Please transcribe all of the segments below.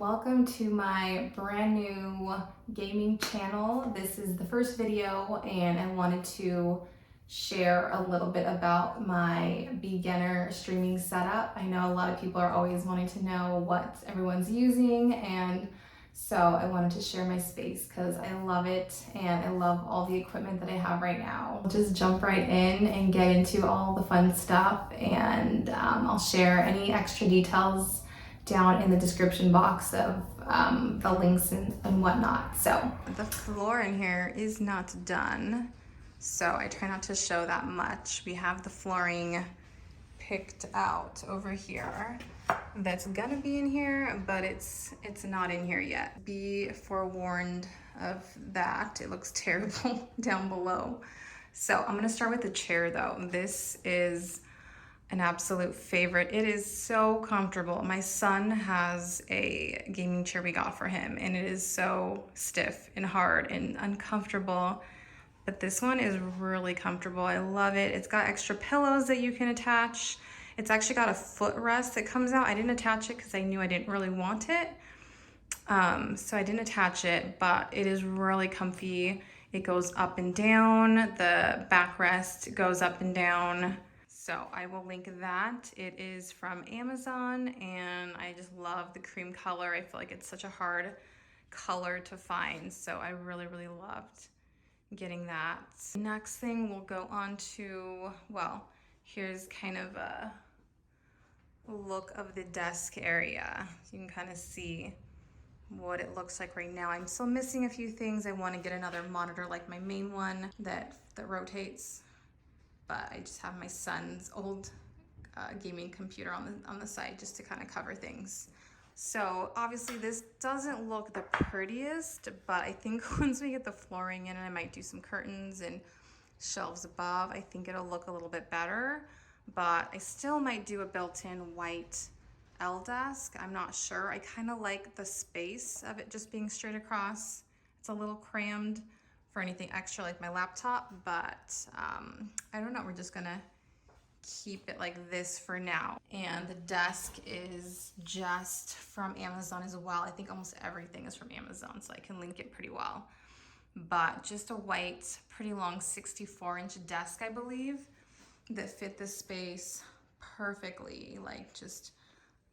Welcome to my brand new gaming channel. This is the first video and I wanted to share a little bit about my beginner streaming setup. I know a lot of people are always wanting to know what everyone's using, and so I wanted to share my space because I love it and I love all the equipment that I have right now. I'll just jump right in and get into all the fun stuff, and I'll share any extra details down in the description box of the links and whatnot. So the floor in here is not done, so I try not to show that much. We have the flooring picked out over here that's gonna be in here, but it's not in here yet. Be forewarned of that. It looks terrible down below. So I'm gonna start with the chair though. This is an absolute favorite. It is so comfortable. My son has a gaming chair we got for him, and it is so stiff and hard and uncomfortable, but this one is really comfortable. I love it. It's got extra pillows that you can attach. It's actually got a footrest that comes out. I didn't attach it because I knew I didn't really want it, so I didn't attach it, but it is really comfy. It goes up and down. The backrest goes up and down. So I will link that. It is from Amazon and I just love the cream color. I feel like it's such a hard color to find. So I really loved getting that. Next thing we'll go on to, well, here's kind of a look of the desk area. You can kind of see what it looks like right now. I'm still missing a few things. I want to get another monitor like my main one that rotates. But I just have my son's old gaming computer on the side just to kind of cover things. So obviously this doesn't look the prettiest, but I think once we get the flooring in, and I might do some curtains and shelves above, I think it'll look a little bit better. But I still might do a built-in white L desk. I'm not sure. I kind of like the space of it just being straight across. It's a little crammed for anything extra like my laptop, but I don't know, we're just gonna keep it like this for now. And the desk is just from Amazon as well. I think almost everything is from Amazon, so I can link it pretty well. But just a white, pretty long 64-inch desk, I believe, that fit this space perfectly, like just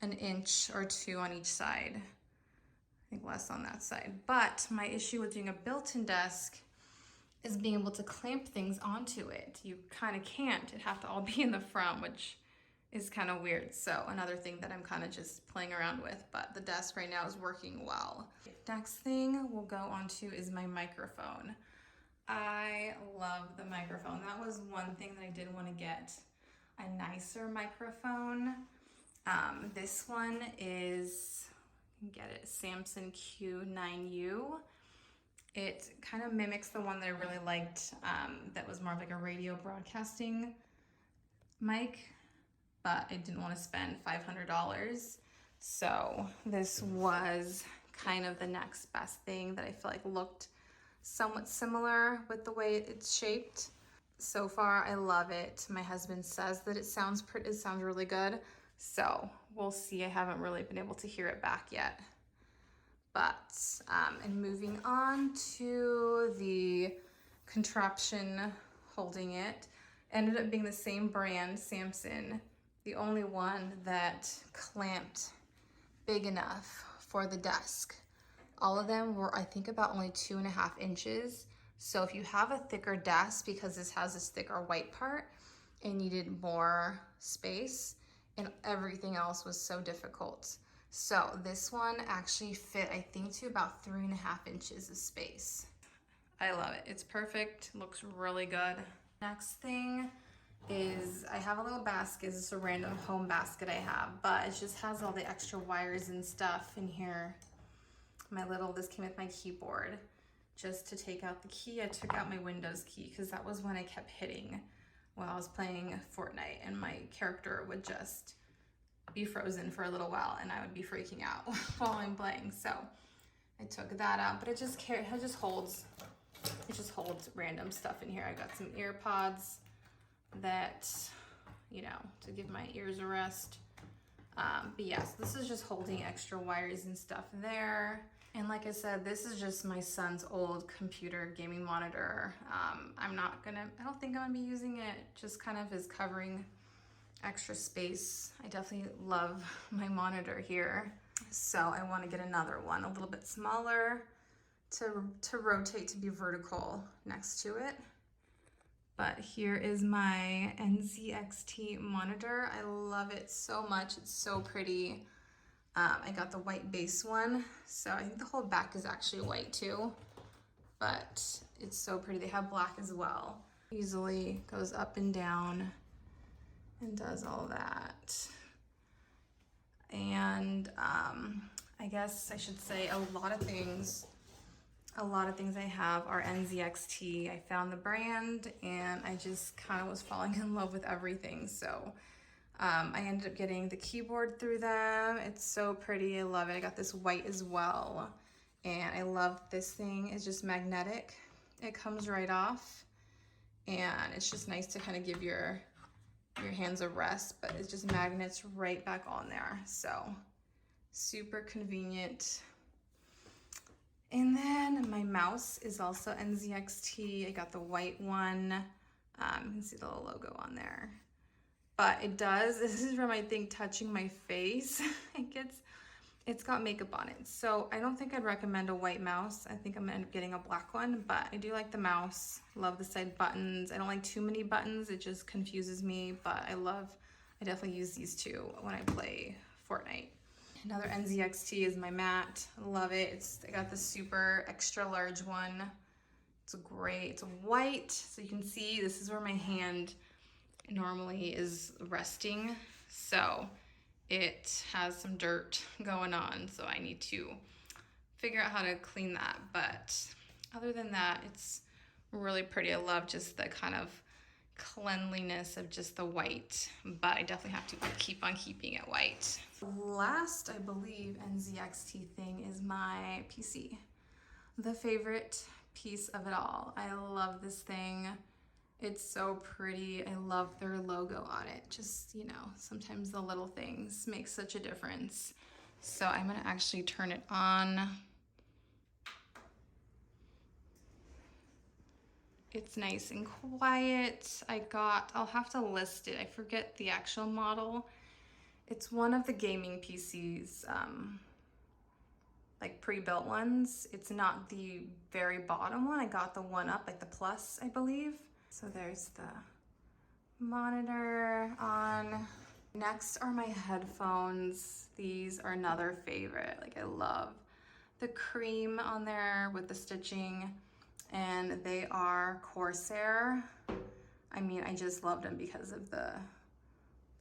an inch or two on each side. I think less on that side. But my issue with doing a built-in desk is being able to clamp things onto it. You kind of can't. It'd have to all be in the front, which is kind of weird. So another thing that I'm kind of just playing around with, but the desk right now is working well. Next thing we'll go on to is my microphone. I love the microphone. That was one thing that I did want to get a nicer microphone. This one is, you can get it, Samson Q9U. It kind of mimics the one that I really liked, that was more of like a radio broadcasting mic, but I didn't want to spend $500. So this was kind of the next best thing that I feel like looked somewhat similar with the way it's shaped. So far, I love it. My husband says that it sounds really good. So we'll see. I haven't really been able to hear it back yet. But, and moving on to the contraption holding it, ended up being the same brand, Samson, the only one that clamped big enough for the desk. All of them were, I think, about only 2.5 inches. So if you have a thicker desk, because this has this thicker white part, and needed more space, and everything else was so difficult. So this one actually fit, I think, to about 3.5 inches of space. I love it. It's perfect. Looks really good. Next thing is I have a little basket. It's a random home basket I have, but it just has all the extra wires and stuff in here. This came with my keyboard. Just to take out the key, I took out my Windows key because that was when I kept hitting while I was playing Fortnite, and my character would just be frozen for a little while and I would be freaking out while I'm playing. So I took that out, but it just holds random stuff in here. I got some ear pods that, you know, to give my ears a rest. But yeah, so this is just holding extra wires and stuff there. And like I said, this is just my son's old computer gaming monitor. I don't think I'm gonna be using it, just kind of as covering extra space. I definitely love my monitor here. So I wanna get another one, a little bit smaller to rotate to be vertical next to it. But here is my NZXT monitor. I love it so much, it's so pretty. I got the white base one, so I think the whole back is actually white too, but it's so pretty. They have black as well. Easily goes up and down and does all that. And I guess I should say a lot of things I have are NZXT. I found the brand and I just kind of was falling in love with everything. So I ended up getting the keyboard through them. It's so pretty, I love it. I got this white as well. And I love this thing, it's just magnetic. It comes right off. And it's just nice to kind of give your hands a rest, but it's just magnets right back on there. So super convenient. And then my mouse is also NZXT. I got the white one. You can see the little logo on there. But this is from, I think, touching my face. It's got makeup on it. So I don't think I'd recommend a white mouse. I think I'm gonna end up getting a black one, but I do like the mouse. Love the side buttons. I don't like too many buttons. It just confuses me, but I definitely use these two when I play Fortnite. Another NZXT is my mat. I love it. I got the super extra large one. It's great. It's white, so you can see this is where my hand normally is resting. So it has some dirt going on, so I need to figure out how to clean that. But other than that, it's really pretty. I love just the kind of cleanliness of just the white, but I definitely have to keep on keeping it white. Last, I believe, NZXT thing is my PC. The favorite piece of it all. I love this thing. It's so pretty. I love their logo on it. Just, sometimes the little things make such a difference. So I'm gonna actually turn it on. It's nice and quiet. I'll have to list it. I forget the actual model. It's one of the gaming PCs, like pre-built ones. It's not the very bottom one. I got the one up, like the Plus, I believe. So there's the monitor on. Next are my headphones. These are another favorite. Like, I love the cream on there with the stitching, and they are Corsair. I mean, I just loved them because of the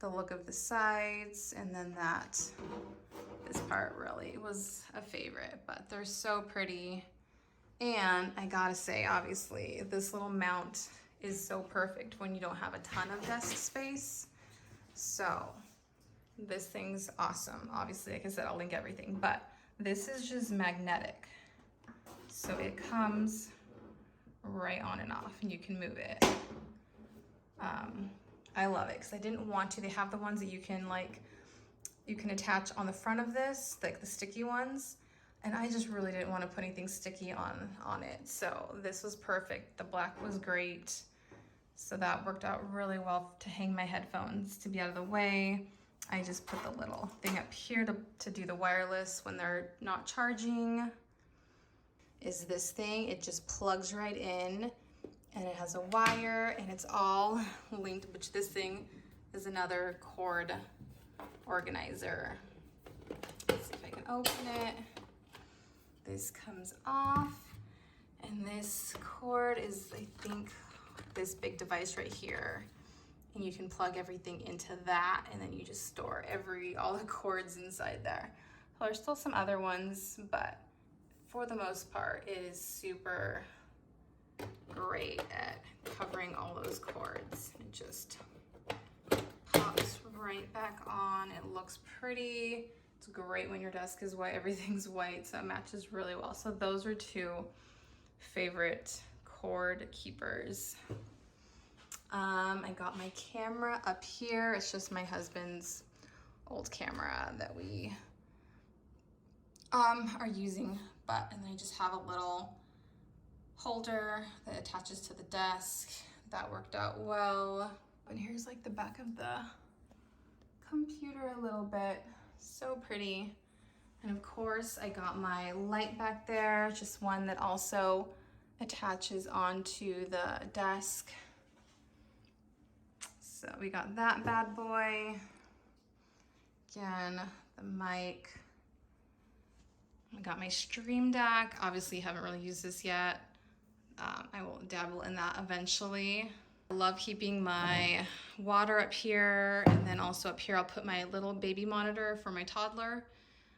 look of the sides, and then this part really was a favorite, but they're so pretty. And I gotta say, obviously, this little mount is so perfect when you don't have a ton of desk space. So this thing's awesome. Obviously, like I said, I'll link everything, but this is just magnetic. So it comes right on and off, and you can move it. I love it because I didn't want to. They have the ones that you can attach on the front of this, like the sticky ones. And I just really didn't want to put anything sticky on it. So this was perfect. The black was great. So that worked out really well to hang my headphones, to be out of the way. I just put the little thing up here to do the wireless when they're not charging. Is this thing, it just plugs right in, and it has a wire, and it's all linked, which this thing is another cord organizer. Let's see if I can open it. This comes off, and this cord is, I think, this big device right here, and you can plug everything into that, and then you just store all the cords inside there. Well, there's still some other ones, but for the most part, it is super great at covering all those cords. It just pops right back on. It looks pretty. It's great when your desk is white, everything's white, so it matches really well. So those are two favorite cord keepers. I got my camera up here. It's just my husband's old camera that we are using, and then I just have a little holder that attaches to the desk. That worked out well. And here's like the back of the computer a little bit. So pretty. And of course I got my light back there, just one that also attaches onto the desk. So we got that bad boy. Again, the mic. I got my stream deck. Obviously haven't really used this yet. I will dabble in that eventually. I love keeping my water up here, and then also up here I'll put my little baby monitor for my toddler.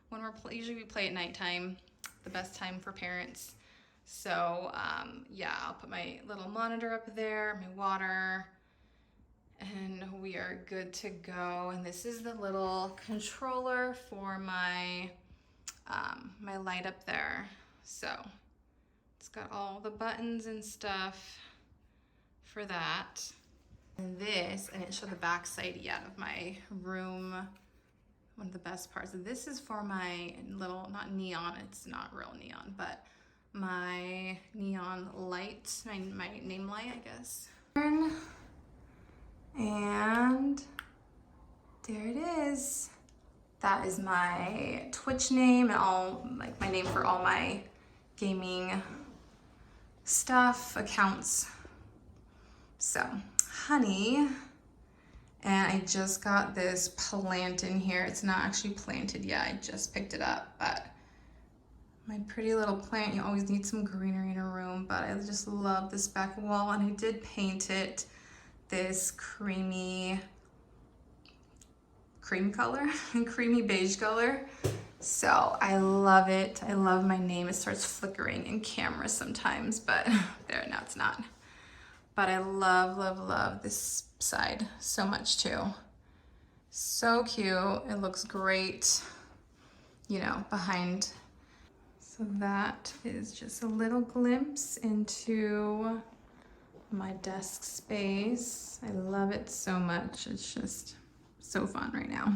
When usually we play at nighttime, the best time for parents. So yeah, I'll put my little monitor up there, my water, and we are good to go. And this is the little controller for my my light up there. So it's got all the buttons and stuff for that. And this, I didn't show the back side yet of my room. One of the best parts. This is for my little, not neon, it's not real neon, but my neon light, my name light, I guess. And there it is. That is my Twitch name and all, like my name for all my gaming stuff, accounts. So, honey. And I just got this plant in here. It's not actually planted yet, I just picked it up, but my pretty little plant, you always need some greenery in a room, but I just love this back wall, and I did paint it this cream color, creamy beige color. So I love it. I love my name. It starts flickering in camera sometimes, but there, now it's not. But I love, love, love this side so much too. So cute. It looks great, you know, behind. So that is just a little glimpse into my desk space. I love it so much. It's just so fun right now.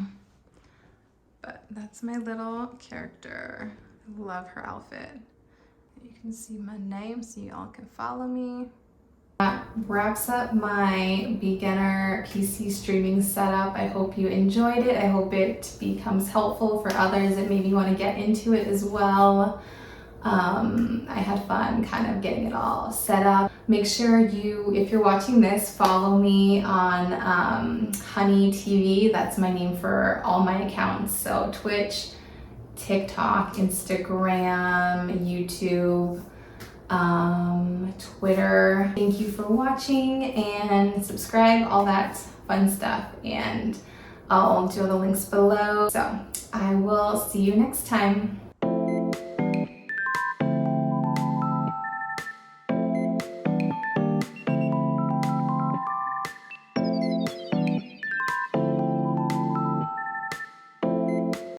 But that's my little character. I love her outfit. You can see my name so you all can follow me. That wraps up my beginner PC streaming setup. I hope you enjoyed it. I hope it becomes helpful for others that maybe want to get into it as well. I had fun kind of getting it all set up. Make sure you, if you're watching this, follow me on huunnyTV. That's my name for all my accounts. So Twitch, TikTok, Instagram, YouTube, Twitter. Thank you for watching, and subscribe, all that fun stuff. And I'll do the links below. So I will see you next time.